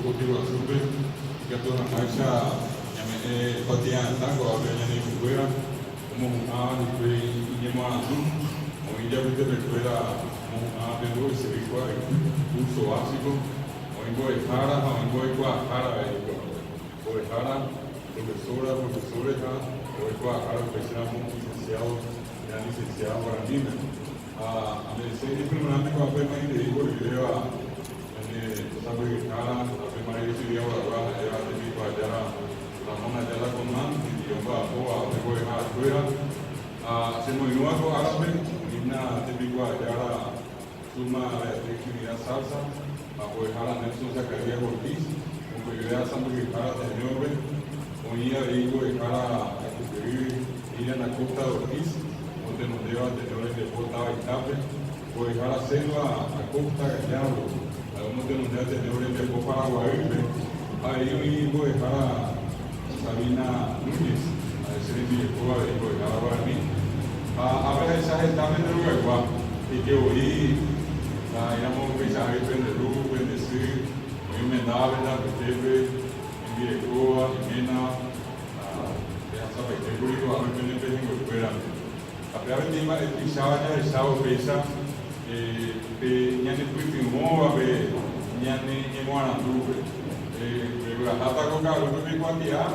Otiwasupe, que toda a marcha, patia tango, a ver, nem fuera, como e Moandu, o Índia Vita Fuera, Belu, se ficou curso básico, o Ingoejara, o Ingoejara, professora, o Ingoejara, precisamos licenciado, já licenciado para mim, a medicina de primeiro com a permanente de Igor, que deu a sabe cara, a permanente de Igor, agora é a de Guajara, a mão dela com man, e eu vou a Ingoejara, se movió algo árabe, una típica Guajara, suma de actividad salsa, a Guajara Nelson Zacarías Ortiz, con Guajara Santo Guajara de Nueve, con ella de Guajara a escribir, ir a la costa de Ortiz, donde nos lleva de Nueve de Bota y Tape, Guajara Selva a Costa Gallardo, algunos de nos lleva de Nueve de Bota Paraguay, ahí Guajara Sabina Núñez, a decir en Villacoa de Guajara Guaraní. A veces estamos en el lugar y que hoy íbamos a pensar en el lugar, bendecir, hoy me da verdad que teve en Villacoa, en Mena, ya sabes, que el público va a ver en el fuera. A pesar de que pisaba ya el sábado pesa, ya ne fui filmó, a ver, ya ne Moandu, pero la jata con caro que me cuantia.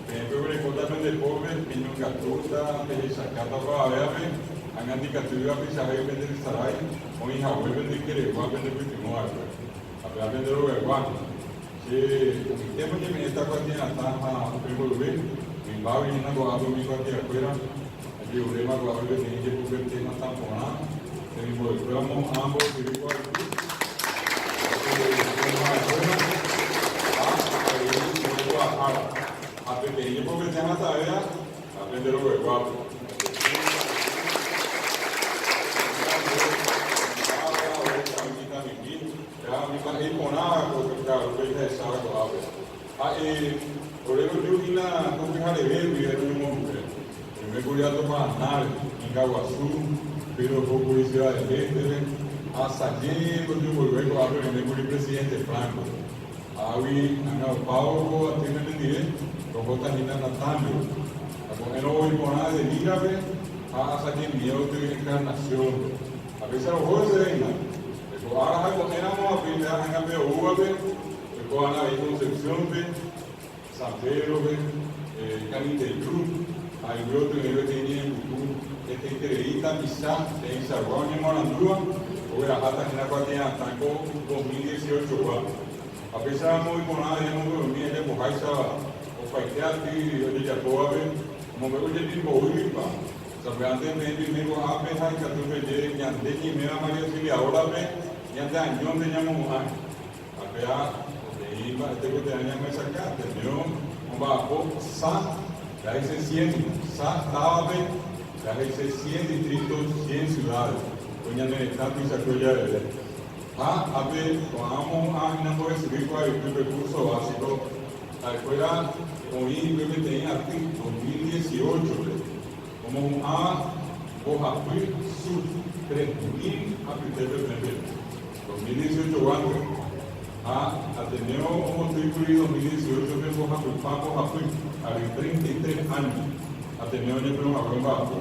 Pero totalmente pobre, que no gatuta, que sacata para ver, hagan de castigo a pisar y vender el saray, o hija, o vender que va a vender el último algo, a vender lo que va. Si el tema que me está cuantiendo hasta volver, mi padre y una cosa mi cuantia afuera, el problema que tiene que poner el tema tan buena, que mi volvemos ambos y digo aquí. Aprender porque tem uma tarefa, aprender o igual. E com nada, porque o que é essa água. Aí, o lembro de que na Copa de Ver, e era um monte. Eu me cuidado para andar em Caguaçu, pelo polícia de Ver, a sair quando eu voltei com a primeira presidente Franco. Aí, o Paulo atende de direito. Robota hina natando, porque no voy por nada de lírabe, hasta que miedo de encarnación. A veces los juegos de reina, pero ahora éramos a pintar en cambio Ubabe, pero ahora hay Concepción, San Pedro, Canita y Cruz, hay otro que tenía en Cucú, este entrevista quizá en Sarrón y Morandúa, o era hasta que la cuartilla hasta 2018. A pesar de muy por nada, ya no dormía, ya por ahí estaba. Paiteati, eu já estou a ver, não vou dizer que vou ir para. Sabe, antes de ir para a pesar que tu vês, já tem que me amar e se agora vê, já tem anos de não morrer. A pesar de ir para ter que ter anos mais sacar, entendeu? Uma pouco sa, daí se siente, sa, sabe, daí se siente distritos, 100 cidades. Onde não está tu sacou já é. A ver, vamos a não poder seguir com o recurso básico. La escuela hoy que tenía aquí 2018 como un A Bojapuy Sur 3.000 aprendizajes 2018 años Ateneo como estoy 2018 de Bojapuy a 33 años Ateneo de Perú a Brombajo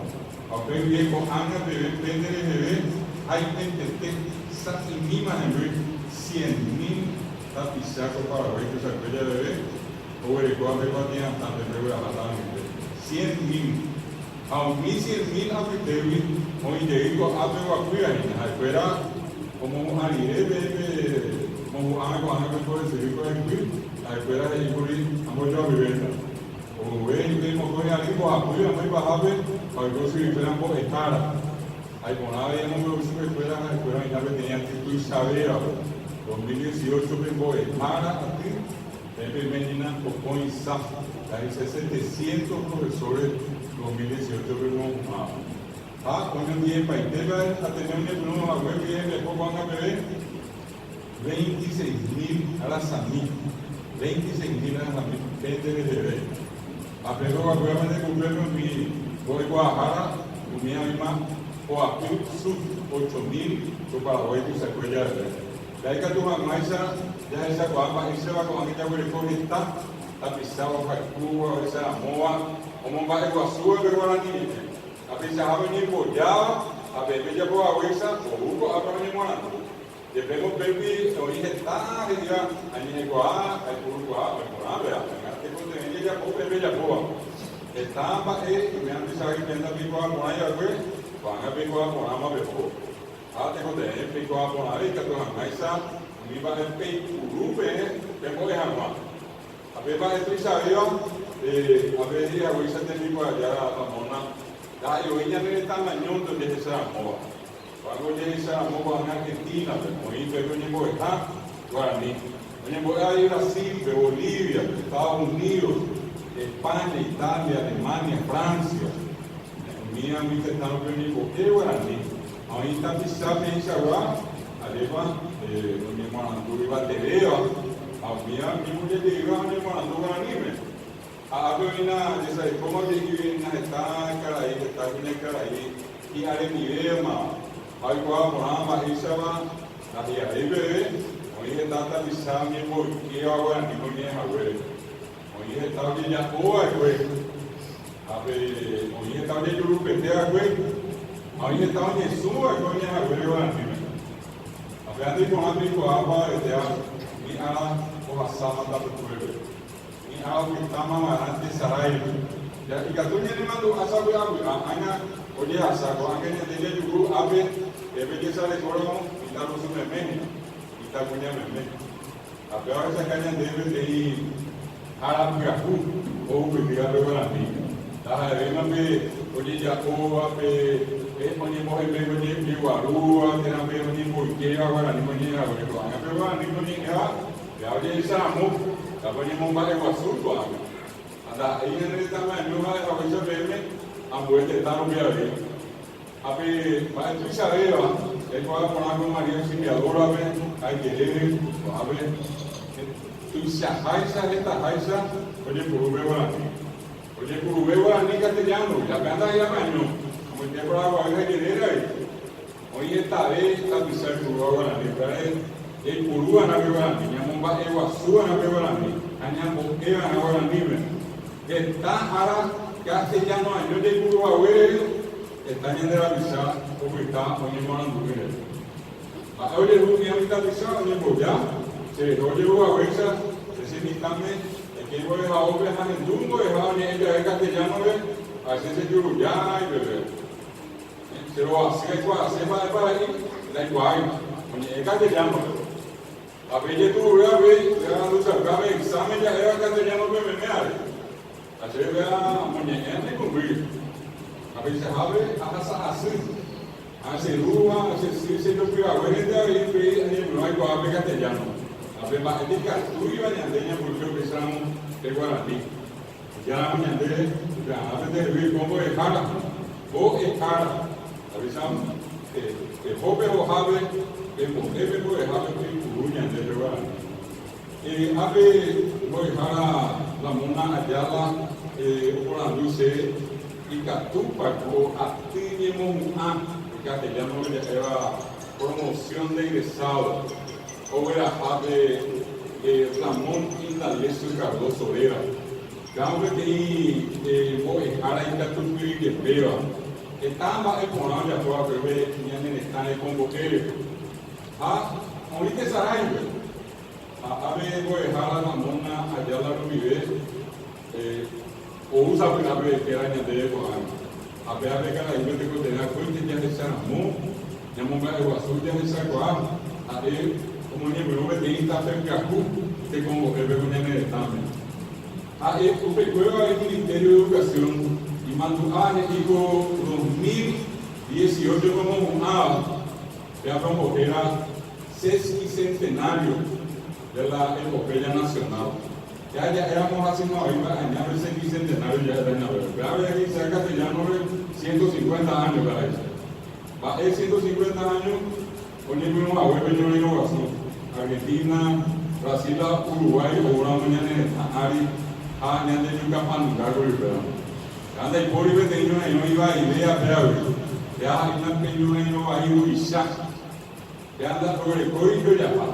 a ver viejo años de bebé hay gente que está en mi mano 100.000 tapizados para ver que se aquella bebé o el cual me tenía tanto de preguntar 100.000 a 1.100.000 aprendizajes hoy llego a ver a cuidar en la escuela como un alié como algo que puede seguir con el cuid la escuela de Icuri a mucha vivienda o ven que hemos cogido algo a cuidar muy bajable para que se diferan por escala hay con nada ya no me gusta escuela en la que tenía título y saber 2018 vengo de Mara aquí en Medina Copón y SAF hay 700 profesores 2018 vengo con el día para integrar a tener un a web y después van a ver 26.000 a la SAMI 26.000 a la SAMI gente de bebé a pero obviamente cumplir con mi voy a Guadalajara con mi misma o aquí sub 8.000 para hoy que se acuerda de Ya hay que tomar maíza, ya esa guapa, esa va con aquella huele con esta pisaba para Cuba, esa moa, como va el guasú, el guaraní. A pesar de venir por ya, a ver, ya por abuesa, o hubo a venir morando. Debemos ver que hoy está, ya, a ni el guá, el curguá, el morable, que con ella por bella por. Está para que me han dicho que anda pico a poner ya, güey, van a pico a poner más mejor. Ah, tengo de pico a poner, que toman maíza, mi va a pedir curupe, que puede jamás. A ver, para esto sabía, a ver, ya voy a ser tipo allá a la mona. Ya, yo ya no está mañón donde es esa moda. Cuando ya esa moda en Argentina, como dice, yo no voy a estar, guaraní. Yo voy a ir a Brasil, de Bolivia, de Estados Unidos, España, Italia, Alemania, Francia. Mira, mi tentando que yo no voy guaraní. Ahí está pisando en esa guarda, además, mi hermano, tú ibas a tener. Había mi mujer de Iván y Morando Guaraní. Había una, como de que está Caraí, está en el Caraí, y haré mi idea, hay cuatro programas, y se va, la tía de bebé, hoy está tapizado mi porque ahora ni con niña, güey. Hoy está bien ya, güey. Hoy está bien yo lo petea, güey. Hoy está bien suba, güey, Guaraní. Había de con agua de teatro. O asama da pueblo. Ni algo que está mamarante sarai. Ya y katunya ni mandu asabu abu. Anga oye asabu anga ni dele yugu abe que sale coro y tal cosa me meni. Y tal punya me meni. Abe ahora esa caña debe de ir a la gaku o que diga luego la mí. La de me oye ya o abe oye moje me oye mi guarúa que na me oye porque ahora ni oye ahora que anga pero ni oye ya oye esa amor, ya ponemos más de guasú, anda ahí en el tamaño no va a dejar verme, a vuelta está un viaje. A ver, para tu isabela, él va a poner con María Auxiliadora, a ver, hay que leer, a ver, tu isajaisa, esta jaisa, oye, curube guaraní, oye, curube guaraní castellano, ya me anda ahí a baño, como el tiempo de la guardia que leer ahí, oye, esta vez está pisar curube guaraní, pero el Purú a la Guaraní, Ñamumba Eguazú a la Guaraní, Añambo Eva a la Guaraní, está ahora castellano años de Purú a ver, está en la visa, como está hoy en Morandúguer. Oye, un día está visa, oye, ya, se lo llevo a versa, ese mitame, el que voy a obra en el Dumbo, es a castellano, a ese Yuruyá y bebé. Se lo hace para ahí, da igual, oye, es castellano. A ver, tú veas, ya no sabes, examen ya era castellano que me meare. Así vea, mañana ni cumplir. A ver, se abre, así. Hace rúa, hace se lo pide a ver, no hay guape castellano. A ver, más de tú y bañandeña, porque empezamos de guaraní. Ya mañana, ya, a ver, de cómo es cara. O es cara. Avisamos, que joven o jave, que mujer puede dejar que curuña de lugar. Ave voy a la mona allá por la luz y catupa o activemos a castellano era promoción de egresado o era ave Ramón Indaleso Cardoso Vera. Cada que voy a la catupa y que pega. Estaba en Ponal ya por la que tenían están en convoquer. Ahorita Saray, a ver, voy a dejar a la mona allá la Rubide, o usa una vez que era añadir con algo. A ver, que la gente que tenía cuenta ya de Saramón, ya me voy a guasú, ya de Saguá, a ver, como ni me lo metí, está cerca de convoquer, pero ya me están. A ver, un recuerdo al Ministerio de Educación y mandó a México 2018 como un ya convoqué a sesquicentenario de la epopeya nacional. Ya éramos hace una hora, añado el sesquicentenario ya era una vez. Vea, ver aquí cerca de ya 150 años para eso. Va, es 150 años, ponemos a ver, yo digo así. Argentina, Brasil, Uruguay, o una mañana en Ari, a Ñande Yucapán, Cargo y Pedro. Anda, y por ahí no iba a idea, vea, ya hay una peñona y no va a ir a Isaac. Ya anda sobre el código ya va.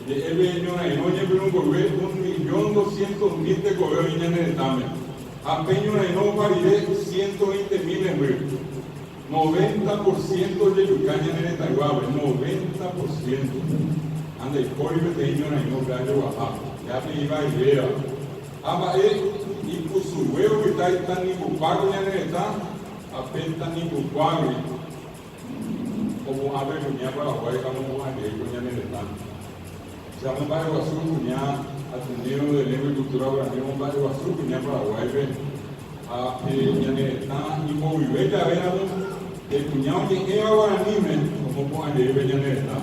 Ebe ñona y no lleve un gobierno 1.200.000 de gobierno en el examen. Apeño y no valide 120.000 en Río. 90% de Yucaña en el Taiwán, 90%. Anda y código de ñona y no gallo baja. Ya me iba a ir. Aba y pues su huevo que está ahí tan ni bupago ya en el está, apenas ni bupago. Como abre cuña para Hawaii, como a ir cuña en el está. Se llama un barrio azul cuña, atendido de lengua y cultura guaraní, un barrio azul cuña para Hawaii. A ya en el está, y movible ya verán, el cuñado que es guaraní, como a ir ya en el está.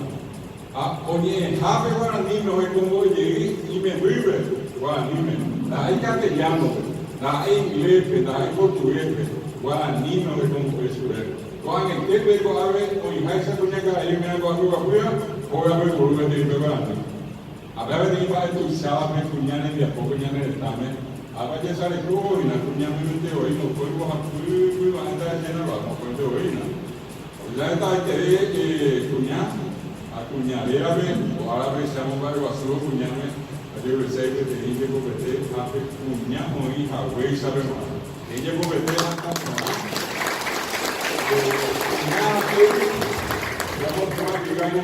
Oye, jabe guaraní, no es como llegué y me vive. Guaraní, la hay castellano, la hay inglés, la hay portugués, guaraní no es como eso. Cuando en qué pego abre, o en esa coña que hay me hago arriba afuera, o a ver volumen de guaraní. A ver, de iba a tu sábado, cuñana y a poco ya en el examen. A ver, ya sale todo y la cuñana me te oí, no puedo a tu, van a estar llena, no puedo oír. Ya está, que cuñana, a cuñadera, o ahora me llamo un barrio azul, cuñana. Yo le sé que tenía que competir a cuñar o hija, güey, sabe más. Ella competir a cuñar, ya vamos a llegar